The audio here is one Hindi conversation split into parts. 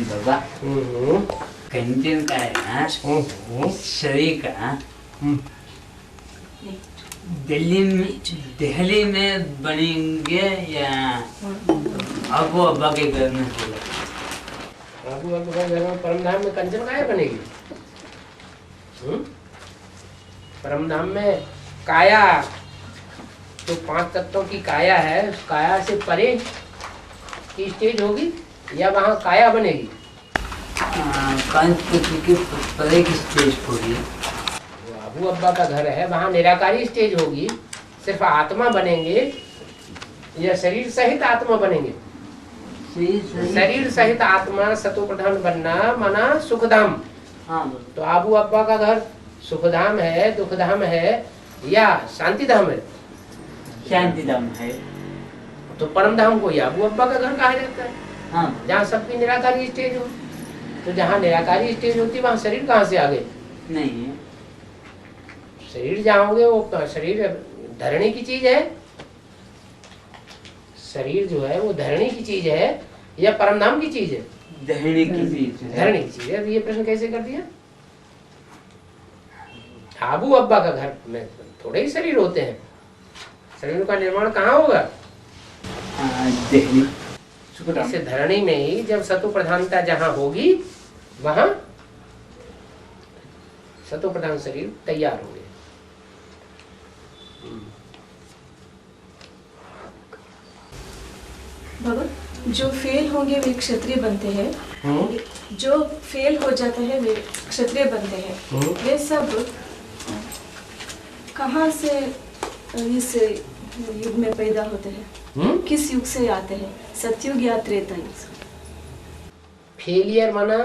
बाबा कंचन का है ना शरीर का दिल्ली में बनेंगे या अबू अब्बा के घर में होगा? अबू अब्बा के घर में परमधाम में कंचन काया बनेगी? परमधाम में काया जो 5 तत्वों की काया है, उस काया से परे की स्टेज होगी या वहाँ काया बनेगी? 5 तत्व की परे की स्टेज होगी। अबू अब्बा का घर है, वहाँ निराकारी स्टेज होगी। सिर्फ आत्मा बनेंगे या शरीर सहित आत्मा बनेंगे? शरीर सहित आत्मा सतो प्रधान बनना माना सुखधाम। तो अबू अब्बा का घर सुखधाम है, दुखधाम है या शांतिधाम है? शांतिधाम है। तो परमधाम को या अबू अब्बा का घर कहा जाता है। हाँ, जहाँ सबकी निराकारी स्टेज हो। तो जहाँ निराकारी स्टेज होती है वहाँ शरीर कहाँ से आ गए? नहीं, शरीर जहाँ होंगे वो शरीर धरने की चीज है। शरीर जो है वो धरने की चीज है या परमधाम की चीज है? धरने की चीज है। धरने की चीज है। तो ये प्रश्न कैसे कर दिया? अबू अब्बा का घर में थोड़े ही शरीर होते हैं। शरीर का निर्माण कहाँ होगा? दिल्ली इसे धरणी में ही जब सतो प्रधानता जहाँ होगी वहाँ सतो प्रधान शरीर तैयार होंगे। भगत जो फेल होंगे वे क्षत्रिय बनते हैं, जो फेल हो जाते हैं वे क्षत्रिय बनते हैं। वे सब कहाँ से इस युग में पैदा होते हैं? किस युग से आते हैं? सतयुग या त्रेता युग से? फेलियर माना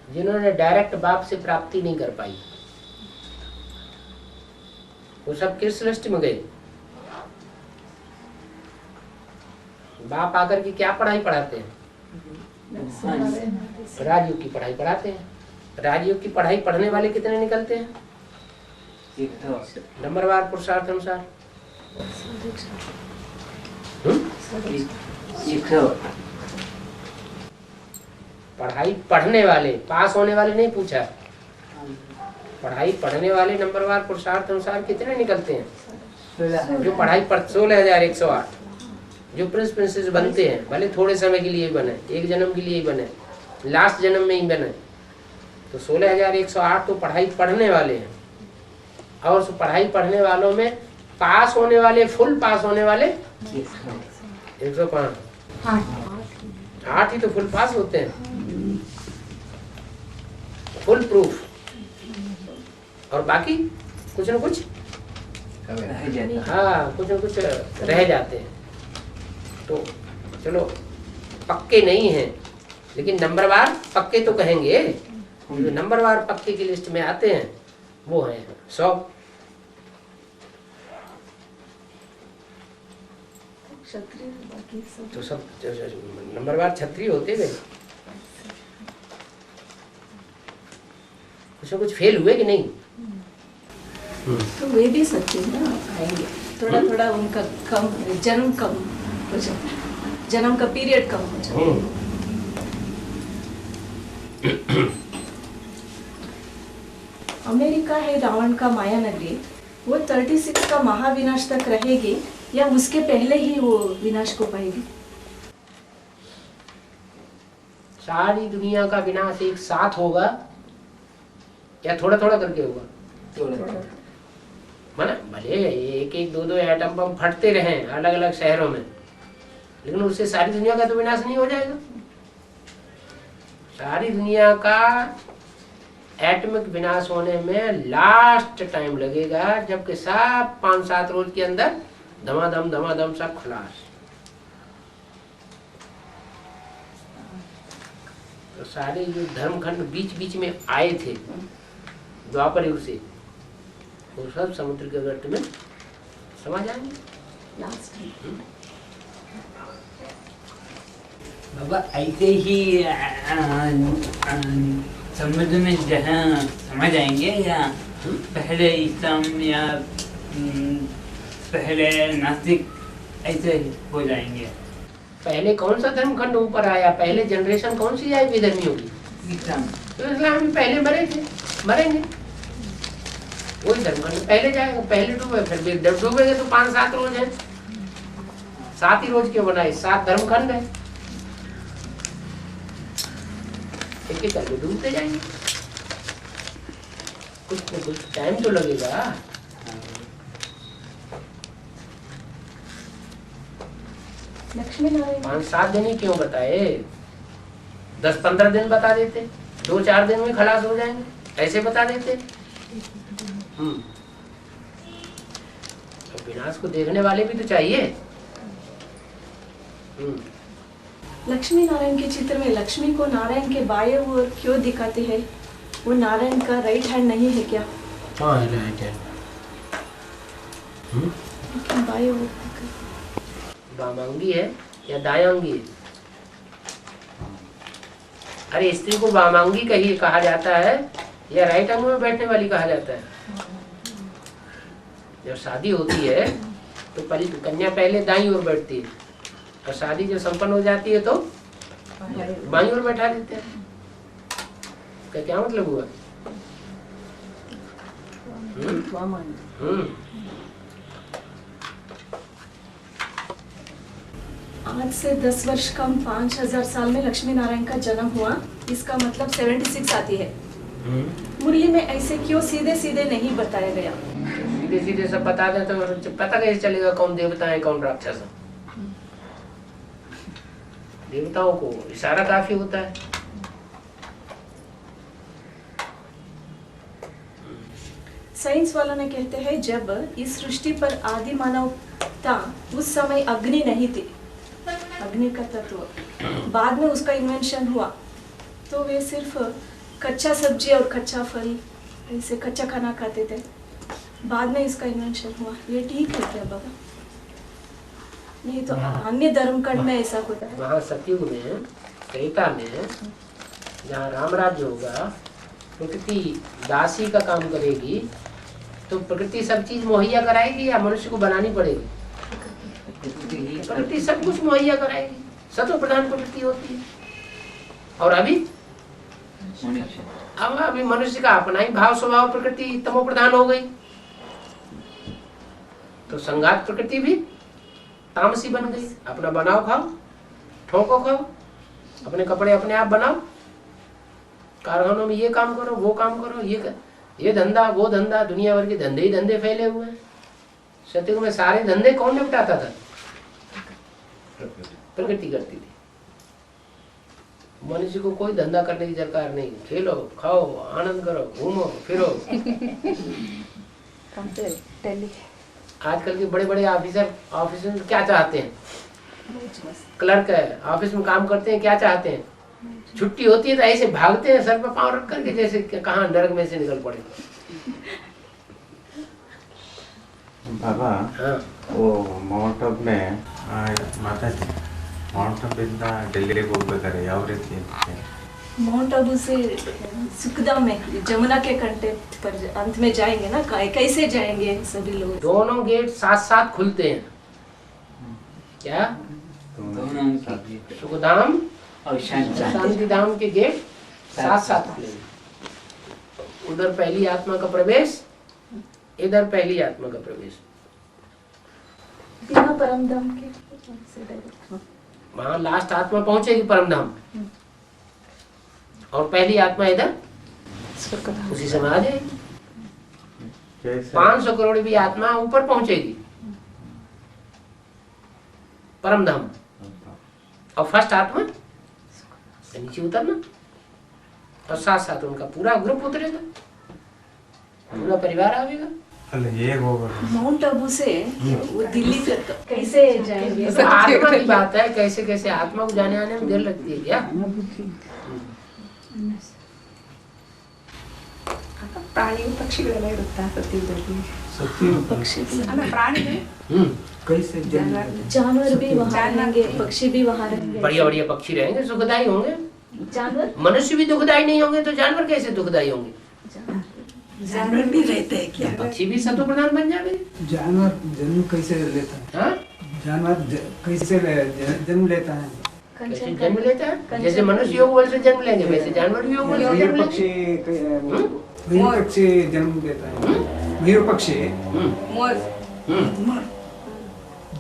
जिन्होंने डायरेक्ट बाप से प्राप्ति नहीं कर पाई, वो सब किस सृष्टि में गए? बाप आकर के क्या पढ़ाई पढ़ाते हैं? राजयोग की पढ़ाई पढ़ाते हैं। राजयोग की पढ़ाई पढ़ने वाले कितने निकलते हैं? नंबरवार पुरुषार्थ अनुसार पढ़ाई पढ़ने वाले, पास होने वाले नहीं पूछा। पढ़ाई पढ़ने वाले नंबरवार पुरुषार्थ अनुसार कितने निकलते हैं? जो पढ़ाई पढ़ 16,108 जो प्रिंस प्रिंसेस बनते हैं, भले थोड़े समय के लिए ही बने, एक जन्म के लिए ही बने, लास्ट जन्म में ही बने, तो 16,108 तो पढ़ाई पढ़ने वाले हैं। और उस पढ़ाई पढ़ने वालों में पास होने वाले, फुल पास होने वाले 105, 8 ही तो फुल पास होते हैं, फुल प्रूफ। और बाकी कुछ न कुछ हाँ कुछ न कुछ रह जाते हैं। तो चलो पक्के नहीं हैं, लेकिन नंबरवार पक्के तो कहेंगे। जो नंबरवार पक्के की लिस्ट में आते हैं वो हैं 100। तो सब नंबरवार क्षत्रिय होते गए। कुछ न कुछ फेल हुए कि नहीं? तो वे भी सच्चे ना आएंगे। थोड़ा थोड़ा उनका कम जन्म कम हो जाए, जन्म का पीरियड कम हो जाए। अमेरिका है रावण का माया नगरी, वो 36 का महाविनाश तक रहेगी या उसके पहले ही वो विनाश को पाएगी? सारी दुनिया का विनाश एक साथ होगा या थोड़ा थोड़ा करके होगा? थोड़ा। माना भले एक एक दो दो एटम बम फटते रहे अलग अलग शहरों में, लेकिन उससे सारी दुनिया का तो विनाश नहीं हो जाएगा। सारी दुनिया का एटमिक विनाश होने में लास्ट टाइम लगेगा, जबकि सब 5-7 रोज के अंदर धमाधम सब खलास। तो सारे जो धर्मखंड बीच बीच में आए थे द्वापर युग से, वो सब समुद्र के गर्त में समा जाएंगे। बाबा ऐसे ही समुद्र में जहाँ समा जाएंगे या पहले इस्लाम या पहले नास्तिक ऐसे ही हो जाएंगे। पहले कौन सा धर्मखंड ऊपर आया, पहले जनरेशन कौन सी आई विधर्मियों की? इस्लाम। तो इस्लाम में पहले मरे थे, मरेंगे। वही धर्मखंड पहले जाएगा, पहले डूबे, फिर जब डूबेंगे तो 5-7 रोज है, 7 ही रोज क्यों बनाए, 7 धर्मखंड है, एक एक करके डूबते जाएंगे। कुछ टाइम तो लगेगा। लक्ष्मी नारायण 5-7 दिन ही क्यों बताए, 10-15 दिन बता देते, 2-4 दिन में खलास हो जाएंगे, ऐसे बता देते। तो विनाश को देखने वाले भी तो चाहिए। लक्ष्मी नारायण के चित्र में लक्ष्मी को नारायण के बाएं ओर क्यों दिखाते हैं? वो नारायण का राइट हैंड नहीं है क्या? हाँ राइट हैंड। लेकिन बाएं ओर वामांगी है या दायांगी है? अरे स्त्री को वामांगी कहा जाता है या राइट अंग में बैठने वाली कहा जाता है? जब शादी होती है तो कन्या पहले दाईं ओर बैठती है और शादी जब संपन्न हो जाती है तो बाईं ओर बैठा देते हैं। का क्या मतलब हुआ? आज से 10 वर्ष कम 5000 साल में लक्ष्मी नारायण का जन्म हुआ, इसका मतलब 76 आती है। मुरली में ऐसे क्यों सीधे सीधे नहीं बताया गया? सीधे सीधे सब बता दे तो पता कैसे चलेगा कौन देवता है कौन राक्षस है? देवताओं को इशारा काफी होता है। साइंस वालों ने कहते हैं जब इस सृष्टि पर आदि मानव था उस समय अग्नि नहीं थी, अग्नि का तत्व बाद में उसका इन्वेंशन हुआ, तो वे सिर्फ कच्चा सब्जी और कच्चा फल ऐसे कच्चा खाना खाते थे, बाद में इसका इन्वेंशन हुआ। ये ठीक है क्या बाबा? नहीं तो अन्य धर्मखंड में ऐसा होता है। वहाँ सतयुग में त्रेता में जहाँ राम राज्य होगा, प्रकृति दासी का काम करेगी, तो प्रकृति सब चीज मुहैया कराएगी या मनुष्य को बनानी पड़ेगी? प्रकृति सब कुछ मुहैया कराएगी, सतो प्रधान प्रकृति होती है। और अभी मनुष्य का अपना ही भाव स्वभाव प्रकृति तमो प्रधान हो गई, तो संघात प्रकृति भी तामसी बन गई। अपना बनाओ खाओ, ठोको खाओ, अपने कपड़े अपने आप बनाओ, कारखानों में ये काम करो वो काम करो, ये धंधा वो धंधा, दुनिया भर के धंधे ही धंधे फैले हुए हैं। सतयुग में सारे धंधे कौन निपटाता था? प्रकृति करती थी। मनुष्य को कोई धंधा करने की दरकार नहीं, खेलो खाओ आनंद करो घूमो फिरो। आजकल के बड़े बड़े ऑफिस में क्या चाहते हैं? क्लर्क है ऑफिस में काम करते हैं, क्या चाहते हैं? छुट्टी होती है तो ऐसे भागते हैं सर पर पांव रख करके, जैसे कहाँ नरक में से निकल पड़े। बाबा हाँ। वो ಮೌಂಟ್ ಆಬ್ ಮಾತಾಡಿ ಮೌಂಟ್ ಆಬ್ ಇಂದ ಡೆಲ್ಲಿಗೆ ಹೋಗ್ಬೇಕಾದ್ರೆ ಯಾವ ರೀತಿ ಅಂತ? माउंट आबू से सुखधाम में जमुना के कंटे पर अंत में जाएंगे ना, कैसे जाएंगे सभी लोग? दोनों गेट साथ साथ खुलते हैं। क्या? सुखधाम और शांति धाम के गेट साथ साथ खुलेंगे। उधर पहली आत्मा का प्रवेश, इधर पहली आत्मा का प्रवेश। बिना परम धाम के वहाँ लास्ट आत्मा पहुंचेगी परम धाम, और पहली आत्मा इधर उसी समय आ जाएगी। 500 करोड़ भी आत्मा ऊपर पहुंचेगी परम धाम, और फर्स्ट आत्मा नीचे उतरना, और साथ साथ उनका पूरा ग्रुप उतरेगा, पूरा परिवार आएगा। ಅಲ್ಲ ಹೇಗೆ ಹೋಗೋದು? माउंट आबू से वो दिल्ली तक कैसे जाएंगे? तो आत्मा की बात है, कैसे कैसे आत्मा को जाने आने में देर लगती है क्या? ಪ್ರಾಣಿ ಪಕ್ಷಿಗಳೆಲ್ಲ ಇರುತ್ತಾ ಸತ್ಯದಲ್ಲಿ? पक्षी भी ಅಲ್ಲ ಪ್ರಾಣಿಗಳು कैसे जानवर भी वहाँ रहेंगे, पक्षी भी वहाँ रहेंगे। बढ़िया बढ़िया पक्षी रहेंगे, सुखदायी होंगे। जानवर मनुष्य भी दुखदायी नहीं होंगे तो जानवर कैसे दुखदायी होंगे? जानवर भी रहते हैं क्या? पक्षी भी सतो प्रधान बन जाएंगे। जानवर जन्म कैसे लेता है? हाँ? जानवर कैसे जन्म लेता है? कैसे जन्म लेता है? जैसे मनुष्य योग बल से जन्म लेंगे वैसे जानवर भी योग बल से जन्म पक्षी लेंगे। मयूर पक्षी जन्म लेता है। मयूर पक्षी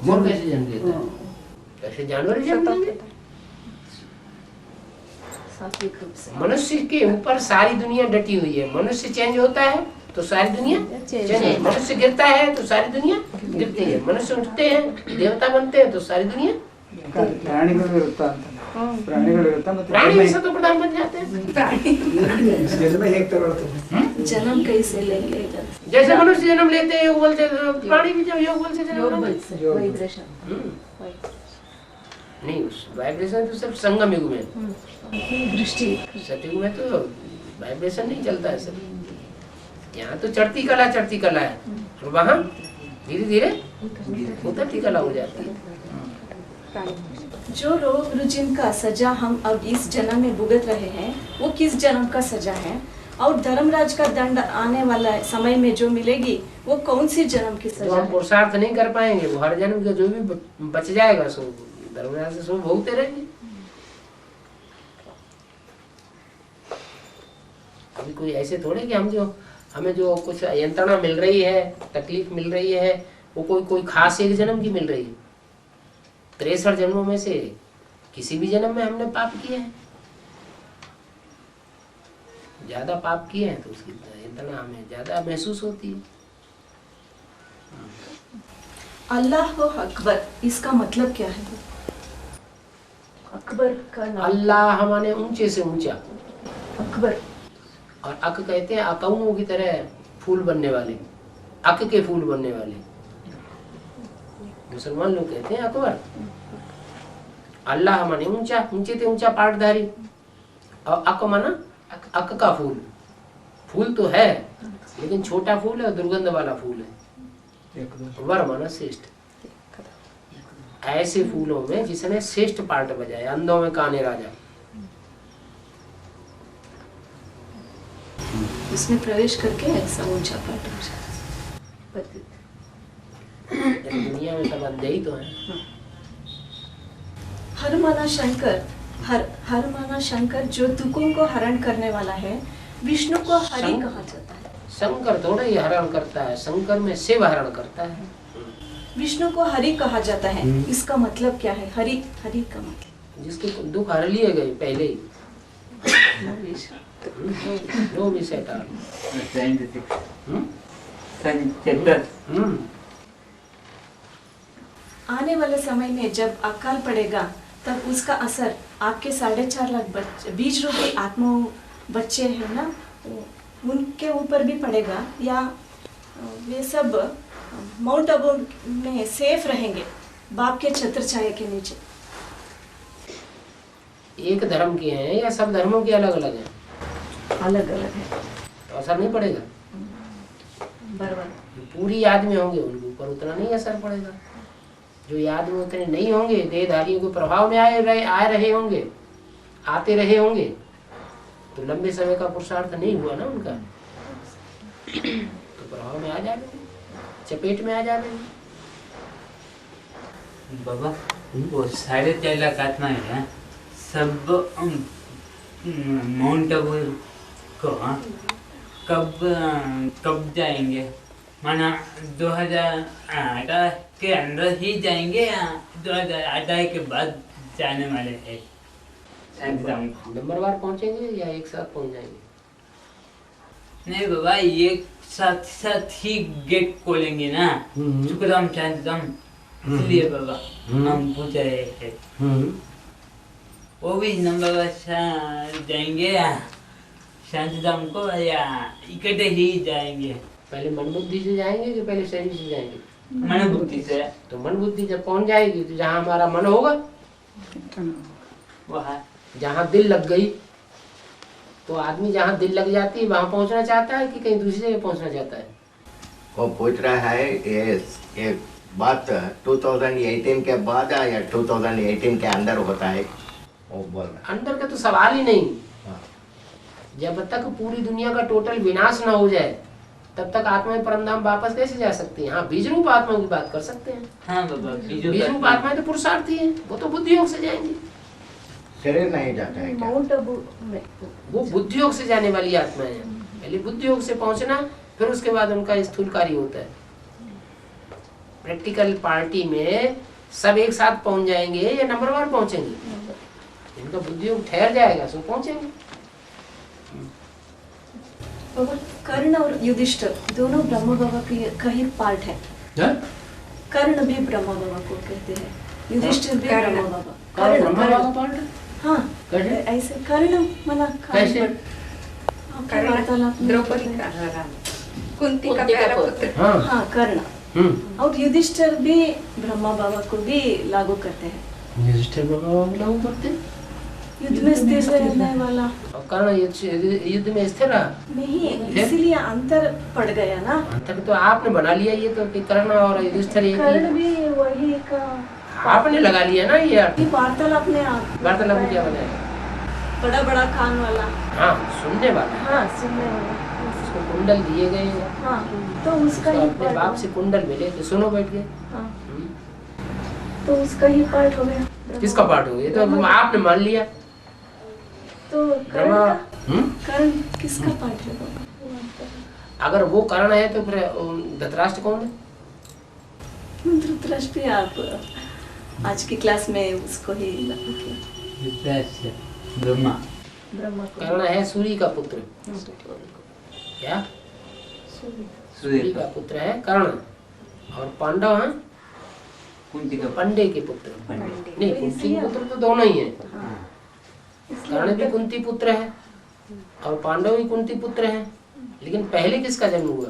मोर कैसे जन्म लेता है? कैसे जानवर ही जन्म लेंगे? सात्विक रूप से। मनुष्य के ऊपर सारी दुनिया डटी हुई है। मनुष्य चेंज होता है तो सारी दुनिया चेंज। मनुष्य गिरता है तो सारी दुनिया गिरती है। मनुष्य उठते हैं देवता बनते हैं तो सारी दुनिया। ಪ್ರಾಣಿಗಳಿರುತ್ತಾ ಪ್ರಾಣಿಗಳಿರುತ್ತಾ ಮತ್ತೆ प्राणी भी सतो प्रधान बन जाते हैं। ಜನ್ಮ ಹೇಗೆ ತಗೊಳ್ತದೆ? जन्म कैसे लेंगे? जैसे मनुष्य जन्म लेते हैं योग बल से, प्राणी भी जब योग बल से जन्म योग लेते बल हैं। से वाइब्रेशन। नहीं उस वाइब्रेशन तो सिर्फ संगम युग में। दृष्टि सतयुग में तो वाइब्रेशन नहीं चलता है सर। यहाँ तो चढ़ती कला है और वहाँ धीरे धीरे उतरती कला हो जाती है। जो रोग रुजिन का सजा हम अब इस जन्म में भुगत रहे हैं वो किस जन्म का सजा है, और धर्मराज का दंड आने वाला समय में जो मिलेगी वो कौन सी जन्म की जो सजा हम है? पुरुषार्थ नहीं कर पाएंगे वो हर जन्म का जो भी बच जाएगा सो धर्मराज से सो भोगते रहेंगे। अभी कोई ऐसे थोड़े कि हमें जो कुछ यंत्रणा मिल रही है, तकलीफ मिल रही है, वो कोई खास एक जन्म की मिल रही है। 63 जन्मों में से किसी भी जन्म में हमने पाप किए हैं, ज्यादा पाप किए हैं तो उसकी यंत्रणा हमें ज्यादा महसूस होती है। अल्लाह वो अकबर, इसका मतलब क्या है? अकबर का नाम अल्लाह माने ऊंचे से ऊंचा, अकबर। और अक कहते हैं अकौओं की तरह फूल बनने वाले, अक के फूल बनने वाले। मुसलमान लोग कहते हैं अकबर। अल्लाह माने ऊंचा, ऊंचे से ऊंचा पाटधारी, और अक माना अक का फूल। फूल तो है लेकिन छोटा फूल है और दुर्गंध वाला फूल है। वर माना श्रेष्ठ। ऐसे फूलों में जिसने श्रेष्ठ पार्ट बजाया, अंधों में काने राजा। उसमें प्रवेश करके ऐसा ऊंचा पाठ दुनिया में सब अंधे ही तो है। हर माना शंकर जो दुखों को हरण करने वाला है, विष्णु को हरि कहा जाता है। शंकर थोड़ा ही हरण करता है, शंकर में शिव हरण करता है। विष्णु को हरि कहा जाता है, इसका मतलब क्या है? हरि का मतलब जिसके दुख हर लिए गए पहले ही। नो विषय टाल। आने वाले समय में जब अकाल पड़ेगा तब उसका असर आपके 4.5 लाख बीज रूपी आत्माओं बच्चे हैं ना, उनके ऊपर भी पड़ेगा, या वे सब माउंट आबू में सेफ रहेंगे बाप के छत्र छाया के नीचे? एक धर्म के हैं या सब धर्मों के अलग अलग हैं? अलग अलग है तो असर नहीं पड़ेगा। बराबर। पूरी आदमी होंगे उनके ऊपर उतना नहीं असर पड़ेगा। जो आदमी उतने नहीं होंगे, देहधारियों के प्रभाव में आ रहे होंगे, आते रहे होंगे, तो लंबे समय का पुरुषार्थ नहीं हुआ ना उनका, तो प्रभाव में आ जाएंगे, चपेट में आ जाएंगे। बाबा वो 4.5 लाख आत्मा है सब माउंट आबू को कब जाएंगे? माना 2018 के अंदर ही जाएंगे या 2018 के बाद जाने वाले हैं? नंबरवार पहुंचेंगे या एक साथ पहुंच जाएंगे? नहीं बाबा, एक साथ ही गेट खोलेंगे ना, सुखधाम शांतिधाम, इसलिए बाबा हम पूछ रहे हैं। वो भी नंबर जाएंगे या शांतिधाम को, या इकट्ठे ही जाएंगे? पहले मन बुद्धि से जाएंगे कि पहले शरीर से जाएंगे? मन बुद्धि से। तो मन बुद्धि जब पहुंच जाएगी तो जहाँ हमारा मन होगा, वहाँ जहाँ दिल लग गई, तो आदमी जहाँ दिल लग जाती है वहाँ पहुँचना चाहता है कि कहीं दूसरी जगह पहुँचना चाहता है? वो पूछ रहा है ये बात 2018 के बाद या 2018 के अंदर होता है, वो बोल रहा है। अंदर का तो सवाल ही नहीं। हाँ। जब तक पूरी दुनिया का टोटल विनाश ना हो जाए तब तक आत्माएं परम धाम वापस कैसे जा सकती हैं? हाँ, बीज रूप आत्माओं की बात कर सकते हैं। हाँ बाबा, बीज रूप आत्माएं तो पुरुषार्थी हैं, वो तो बुद्धि योग से जाएंगी। शरीर नहीं जाता है क्या? माउंट आबू में वो बुद्धि योग से जाने वाली आत्माएं हैं। पहले बुद्धि योग से पहुंचना, फिर उसके बाद उनका स्थूल कार्य होता है। प्रैक्टिकल पार्टी में सब एक साथ पहुंच जाएंगे या नंबरवार पहुंचेंगे? इनका बुद्धि योग ठहर जाएगा सो पहुंचेंगे। बाबा, कर्ण और युधिष्ठिर दोनों ब्रह्म बाबा का ही पार्ट है। कर्ण भी ब्रह्मा बाबा को कहते हैं, युधिष्ठिर भी कर्ण। ब्रह्मा बाबा। कर्ण ब्रह्मा बाबा का पार्ट है? हाँ, कैसे? ऐसे कर्ण मना कैसे? आपके वार्तालाप में द्रौपदी बताया। का कुंती का प्यारा पुत्र। हाँ। हाँ, कर्ण और युधिष्ठिर भी ब्रह्मा बाबा को भी लागू करते हैं। युधिष्ठिर बाबा को लागू करते हैं? युद्ध में स्थिर रहने वाला और कर्ण युद्ध में स्थिर रहा नहीं, इसीलिए अंतर पड़ गया ना। अंतर तो आपने बना लिया ये तो कि कर्ण और युधिष्ठिर एक ही। कर्ण भी वही का आपने लगा लिया ना ये अर्थ। वार्तालाप में आप वार्तालाप में क्या बनाया? बड़ा बड़ा कान वाला। हाँ, सुनने वाला। हाँ, सुनने वाला। उसको कुंडल दिए गए, हाँ, तो उसका उसको ही अपने पार्ट बाप से कुंडल मिले तो सुनो बैठ गए। हाँ, तो उसका ही पार्ट हो गया। किसका पार्ट हो? ये तो आपने मान लिया। तो कर्ण ब्रह्मा। का कर्ण किसका पार्ट है बाबा? अगर वो कर्ण है तो फिर धृतराष्ट्र कौन है? धृतराष्ट्र आप आज की क्लास में उसको ही लागू किया। ब्रह्मा ब्रह्मा को कर्ण है सूर्य का पुत्र। क्या? सूर्य का पुत्र है कर्ण। और पांडव हैं कुंती का पंडे के पुत्र। नहीं, कुंती के पुत्र तो दोनों ही हैं। कर्ण भी कुंती पुत्र है और पांडव भी कुंती पुत्र है। लेकिन पहले किसका जन्म हुआ?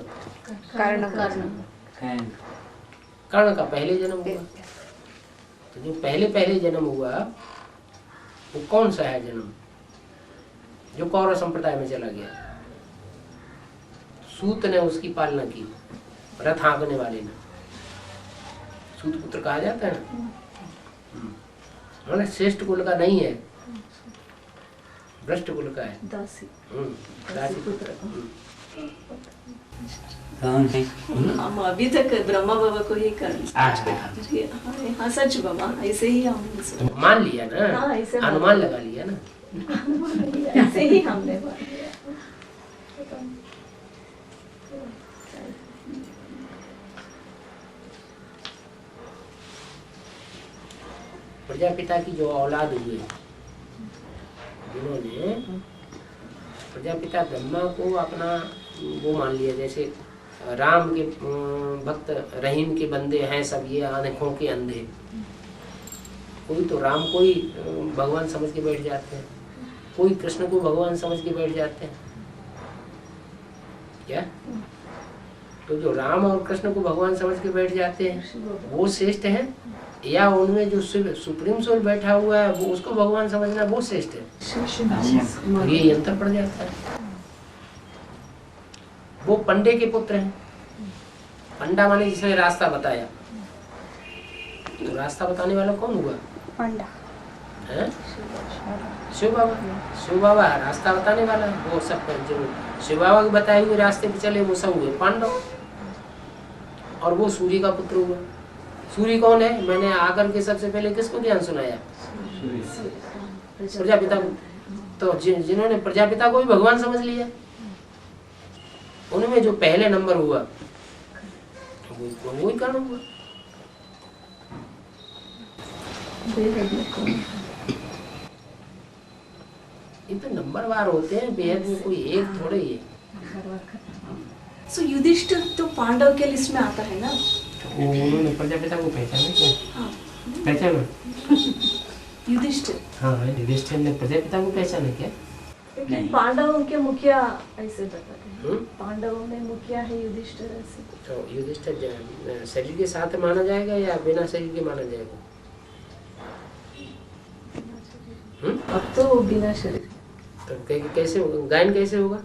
कर्ण। कर्ण का पहले जन्म हुआ। तो जो पहले जन्म हुआ वो कौन सा है जन्म? जो कौरव संप्रदाय में चला गया। सूत ने उसकी पालना की, रथ हाँकने वाले ने। सूत पुत्र कहा जाता है ना। श्रेष्ठ कुल का नहीं है, भ्रष्ट कुल का है। दासी दासी पुत्र। कौन है? हम अभी तक ब्रह्मा बाबा को ही कर हाँ, सच बाबा, ऐसे ही हम मान लिया ना। हाँ, ऐसे अनुमान लगा लिया ना। ऐसे ही हमने मान लिया। प्रजापिता की जो औलाद हुए, जिन्होंने प्रजापिता ब्रह्मा को अपना वो मान लिया, जैसे राम के भक्त रहीम के बंदे हैं सब, ये आंखों के अंधे। कोई तो राम को ही भगवान समझ के बैठ जाते हैं, कोई कृष्ण को भगवान समझ के बैठ जाते हैं। क्या? तो जो राम और कृष्ण को भगवान समझ के बैठ जाते हैं वो श्रेष्ठ है, या उनमें जो सुप्रीम सोल बैठा हुआ है वो उसको भगवान समझना वो श्रेष्ठ है? ये अंतर पड़ जाता है। वो पंडे के पुत्र हैं। पंडा माने जिसने रास्ता बताया। तो रास्ता बताने वाला कौन हुआ? पंडा। शिव बाबा। शिव बाबा रास्ता बताने वाला है। वो सब जो शिव बाबा के बताए हुए रास्ते पे चले वो सब हुए पांडव। और वो सूर्य का पुत्र हुआ। सूर्य कौन है? मैंने आकर के सबसे पहले किसको ज्ञान सुनाया? प्रजापिता को। तो जिन्होंने प्रजापिता को भी भगवान समझ लिया, उनमें जो पहले नंबर हुआ वो ही कर्ण हुआ। ये तो नंबरवार होते हैं, बेहद में कोई एक थोड़े ही है। सो युधिष्ठिर तो पांडव के लिस्ट में आता है ना। तो उन्होंने प्रजापिता को पहचाना क्या? हाँ, पहचाना? युधिष्ठिर। हाँ, युधिष्ठिर ने प्रजापिता को पहचाना क्या? लेकिन पांडवों के मुखिया ऐसे बताते हैं। पांडवों में मुखिया है युधिष्ठिर ऐसे। तो युधिष्ठिर शरीर के साथ माना जाएगा या बिना शरीर के माना जाएगा? अब तो बिना शरीर। तो कैसे होगा गायन? कैसे होगा?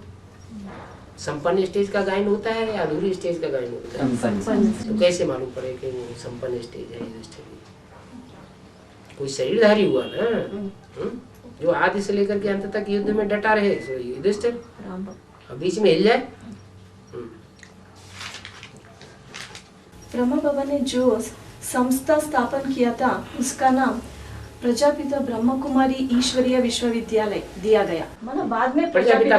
संपन्न स्टेज का गायन होता है या अधूरी स्टेज का गायन होता है? तो कैसे मालूम पड़े कि वो संपन्न स्टेज है युधिष्ठिर? कोई शरीरधारी हुआ ना, जो आदि से लेकर के अंत तक युद्ध में डटा रहे। युधिष्ठिर अब बीच में हिल जाए ब्रह्मा बाबा ने जो संस्था स्थापन किया था उसका नाम प्रजापिता ब्रह्म कुमारी ईश्वरीय विश्वविद्यालय दिया गया। मतलब बाद में प्रजापिता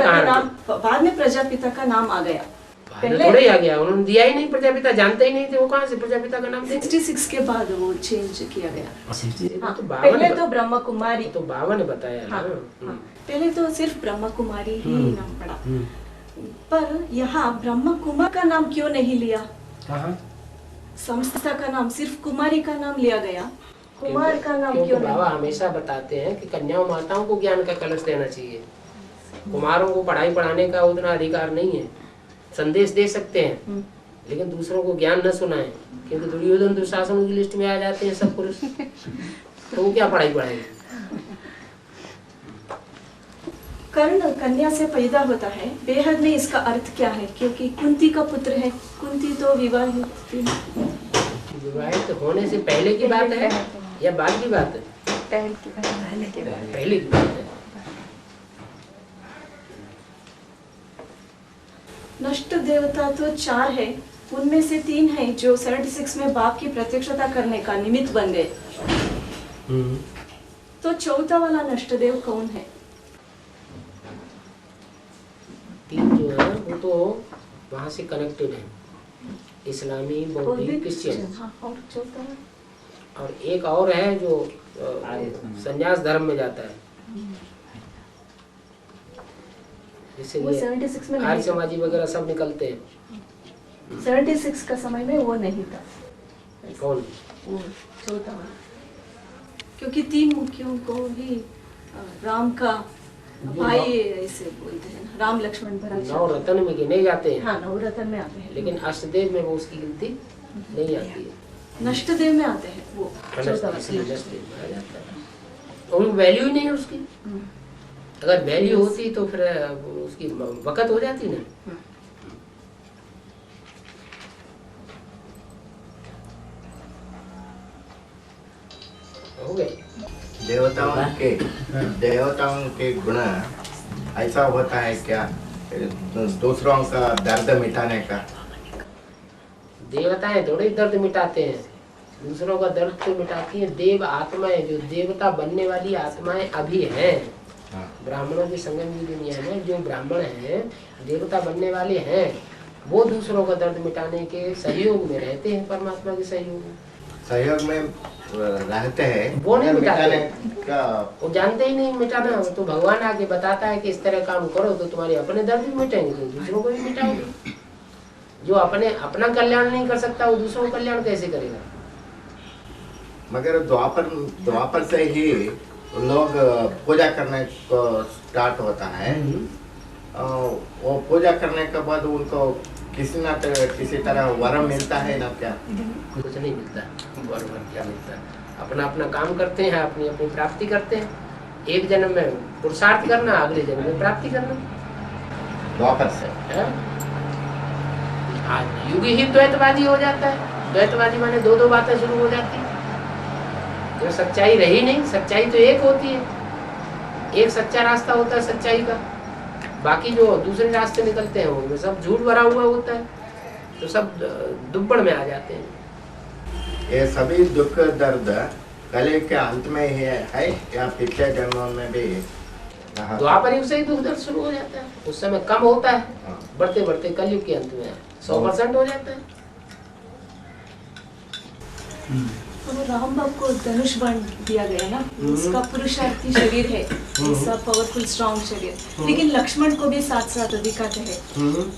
का नाम आ गया। पहले थोड़े ही आ गया, उन्होंने दिया ही नहीं, प्रजापिता जानते ही नहीं थे, वो कहाँ से प्रजापिता का नाम देंगे? 66 के बाद वो चेंज किया गया। हाँ, तो पहले तो ब्रह्म कुमारी, तो बाबा ने बताया ना। हाँ, पहले तो सिर्फ ब्रह्म कुमारी ही नाम पड़ा। पर यहाँ ब्रह्म कुमार का नाम क्यों नहीं लिया? संस्था का नाम सिर्फ कुमारी का नाम लिया गया, कुमार का नाम क्यों नहीं? बाबा हमेशा बताते हैं कि कन्याओं माताओं को ज्ञान का कलश देना चाहिए, कुमारों को पढ़ाई पढ़ाने का उतना अधिकार नहीं है। संदेश दे सकते हैं लेकिन दूसरों को ज्ञान न सुनाएं, क्योंकि दुर्योधन दुशासन की लिस्ट में आ जाते हैं सब पुरुष, तो वो क्या पढ़ाई पढ़ाएंगे? कर्ण कन्या से पैदा होता है, बेहद में इसका अर्थ क्या है? क्योंकि कुंती का पुत्र है, कुंती तो विवाहित थी। विवाहित होने से पहले की बात है या बाद की बात है? पहले की बात है। नष्ट देवता तो 4 है, उनमें से 3 है जो 76 में बाप की प्रत्यक्षता करने का निमित्त बन गए। तो चौथा वाला नष्ट देव कौन है? 3 जो है वो तो वहाँ से कनेक्टेड है, इस्लामी, बौद्धिक, क्रिश्चियन। हाँ, और चौथा और एक और है जो संन्यास धर्म में जाता है, वो 76 में आर्य समाजी वगैरह सब निकलते हैं। 76 का समय में वो नहीं था। कौन? वो चौथा वाला, क्योंकि 3 मुखियों को ही राम का भाई ऐसे बोलते हैं, राम लक्ष्मण भरत। 9 रत्न में गिने जाते हैं। हाँ, 9 रत्न में आते हैं, लेकिन अष्टदेव में वो उसकी गिनती नहीं आती है। नष्टदेव में आते हैं वो चौथा वाला। इसलिए नष्टदेव में आ जाता है। और वैल्यू ही नहीं है उसकी। अगर वैल्यू होती तो फिर उसकी वक़्त हो जाती ना। हो गए। देवताओं के गुण ऐसा होता है क्या, दूसरों का दर्द मिटाने का? देवताएं थोड़े दर्द मिटाते हैं, दूसरों का दर्द तो मिटाती है देव आत्माएं, जो देवता बनने वाली आत्माएं अभी हैं। ब्राह्मणों की संगम की दुनिया में जो ब्राह्मण हैं, देवता बनने वाले हैं, वो दूसरों का दर्द मिटाने के सहयोग में रहते हैं, परमात्मा के सहयोग में रहते हैं। वो नहीं मिटाने का वो जानते ही नहीं मिटाना। तो भगवान आके बताता है कि इस तरह काम करो तो तुम्हारे अपने दर्द भी मिटेंगे, तो दूसरों को भी मिटाओगे। जो अपना कल्याण नहीं कर सकता वो दूसरों का कल्याण कैसे करेगा? मगर द्वापर से ही लोग पूजा करने को स्टार्ट होता है। वो पूजा करने के बाद उनको किसी तरह वरम मिलता है ना? क्या कुछ नहीं मिलता। वर क्या मिलता है? अपना अपना काम करते हैं, अपनी अपनी प्राप्ति करते हैं। एक जन्म में पुरुषार्थ करना, अगले जन्म में प्राप्ति करना। द्वापर से आज युग ही द्वैतवादी हो जाता है। द्वैतवादी माने 2 बातें शुरू हो जाती है। जो सच्चाई रही नहीं, सच्चाई तो एक होती है, एक सच्चा रास्ता होता है सच्चाई का। बाकी जो दूसरे रास्ते निकलते हैं उनमें सब झूठ भरा हुआ होता है, तो सब दुब्बड़ में आ जाते हैं। ये सभी दुख दर्द कले के अंत में ही है या पिछले जन्मों में भी? द्वापर युग से ही दुख दर्द शुरू हो जाता है। उस समय कम होता है, बढ़ते बढ़ते कलयुग के अंत में 100% हो जाता है। तो राम बाप को धनुष बाण दिया गया ना, उसका पुरुषार्थी शरीर है, ऐसा पावरफुल स्ट्रॉन्ग शरीर। लेकिन लक्ष्मण को भी साथ साथ अधिकार है।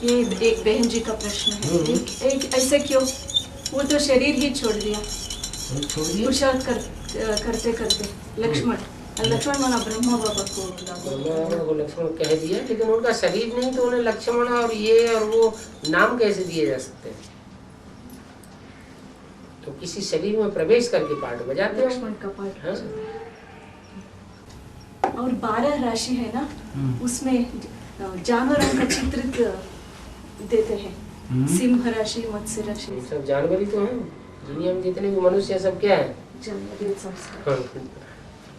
ये एक बहन जी का प्रश्न है, एक ऐसे क्यों? वो तो शरीर ही छोड़ दिया पुरुषार्थ करते करते। लक्ष्मण माना ब्रह्मा बाबा को लक्ष्मण कह दिया, लेकिन उनका शरीर नहीं तो उन्हें लक्ष्मण और ये और वो नाम कैसे दिए जा सकते हैं? तो किसी शरीर में प्रवेश करके पाठ बजाते हैं। लक्ष्मण का पाठ। और 12 राशि है ना, उसमें जानवरों का चित्रित देते हैं। सिंह राशि, मत्स्य राशि, सब जानवर ही तो हैं। दुनिया में जितने भी मनुष्य सब क्या है? जानवर।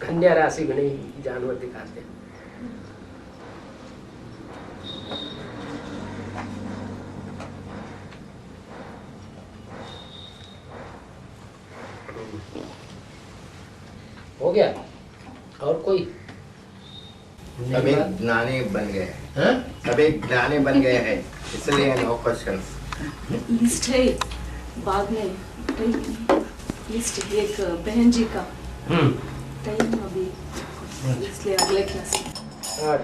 कन्या राशि को नहीं जानवर दिखाते हैं। हो गया? और कोई? सभी ज्ञानी बन गए हैं। हाँ? सभी ज्ञानी बन गए हैं, इसलिए नो क्वेश्चन। लिस्ट है बाद में, लिस्ट एक बहन जी का टाइम अभी, इसलिए अगले क्लास में। अच्छा